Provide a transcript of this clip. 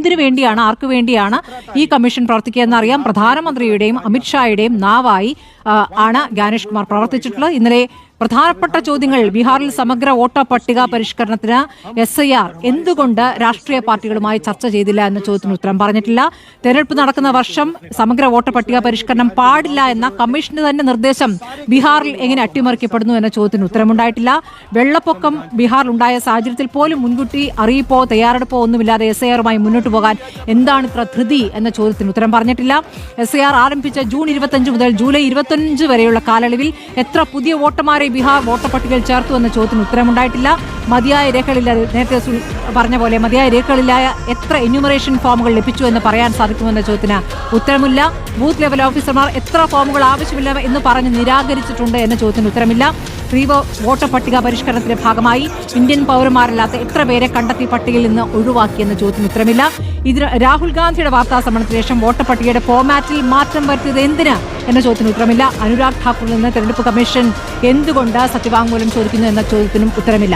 എന്തിനു വേണ്ടിയാണ്, ആർക്കു വേണ്ടിയാണ് ഈ കമ്മീഷൻ പ്രവർത്തിക്കുകയെന്ന് അറിയാം. പ്രധാനമന്ത്രിയുടെയും അമിത്ഷായുടെയും നാവായി ആണ് ജ്ഞാനേഷ് കുമാർ പ്രവർത്തിച്ചിട്ടുള്ളത്. ഇന്നലെ പ്രധാനപ്പെട്ട ചോദ്യങ്ങൾ ബീഹാറിൽ സമഗ്ര വോട്ടർ പട്ടിക പരിഷ്കരണത്തിന് SIR എന്തുകൊണ്ട് രാഷ്ട്രീയ പാർട്ടികളുമായി ചർച്ച ചെയ്തില്ല എന്ന ചോദ്യത്തിന് ഉത്തരം പറഞ്ഞിട്ടില്ല. തെരഞ്ഞെടുപ്പ് നടക്കുന്ന വർഷം സമഗ്ര വോട്ടർ പട്ടിക പരിഷ്കരണം പാടില്ല എന്ന കമ്മീഷന്റെ തന്നെ നിർദ്ദേശം ബീഹാറിൽ എങ്ങനെ അട്ടിമറിക്കപ്പെടുന്നു എന്ന ചോദ്യത്തിന് ഉത്തരമുണ്ടായിട്ടില്ല. വെള്ളപ്പൊക്കം ബീഹാറിൽ ഉണ്ടായ സാഹചര്യത്തിൽ പോലും മുൻകൂട്ടി അറിയിപ്പോ തയ്യാറെടുപ്പോ ഒന്നുമില്ലാതെ SIRമായി മുന്നോട്ട് പോകാൻ എന്താണ് ഇത്ര ധൃതി എന്ന ചോദ്യത്തിന് ഉത്തരം പറഞ്ഞിട്ടില്ല. SIR ആരംഭിച്ച ജൂൺ 25 മുതൽ ജൂലൈ 25 വരെയുള്ള കാലയളവിൽ എത്ര പുതിയ വോട്ടർമാരെ ബീഹാർ വോട്ടർ പട്ടികയിൽ ചേർത്തു എന്ന ചോദ്യത്തിന് ഉത്തരമുണ്ടായിട്ടില്ല. മതിയായ രേഖകളില്ലാതെ, നേരത്തെ പറഞ്ഞ പോലെ മതിയായ രേഖകളിലായ എത്ര എന്യൂമറേഷൻ ഫോമുകൾ ലഭിച്ചു എന്ന് പറയാൻ സാധിക്കുമെന്ന ചോദ്യത്തിന് ഉത്തരമില്ല. ബൂത്ത് ലെവൽ ഓഫീസർമാർ എത്ര ഫോമുകൾ ആവശ്യമില്ല എന്ന് പറഞ്ഞ് നിരാകരിച്ചിട്ടുണ്ട് എന്ന ചോദ്യത്തിന് ഉത്തരമില്ല. തീവ്ര വോട്ടർ പട്ടിക പരിഷ്കരണത്തിന്റെ ഭാഗമായി ഇന്ത്യൻ പൗരന്മാരല്ലാത്ത എത്ര പേരെ കണ്ടെത്തി പട്ടികയിൽ നിന്ന് ഒഴിവാക്കിയെന്ന ചോദ്യത്തിന് ഉത്തരമില്ല. ഇതിന് രാഹുൽ ഗാന്ധിയുടെ വാർത്താ സമ്മേളനത്തിന് ശേഷം വോട്ടർ പട്ടികയുടെ ഫോമാറ്റിൽ മാറ്റം വരുത്തിയത് എന്തിന് എന്ന ചോദ്യത്തിന് ഉത്തരമില്ല. അനുരാഗ് ഠാക്കൂറിൽ നിന്ന് തെരഞ്ഞെടുപ്പ് കമ്മീഷൻ എന്തുകൊണ്ട് സത്യവാങ്മൂലം ചോദിക്കുന്നു എന്ന ചോദ്യത്തിനും ഉത്തരമില്ല.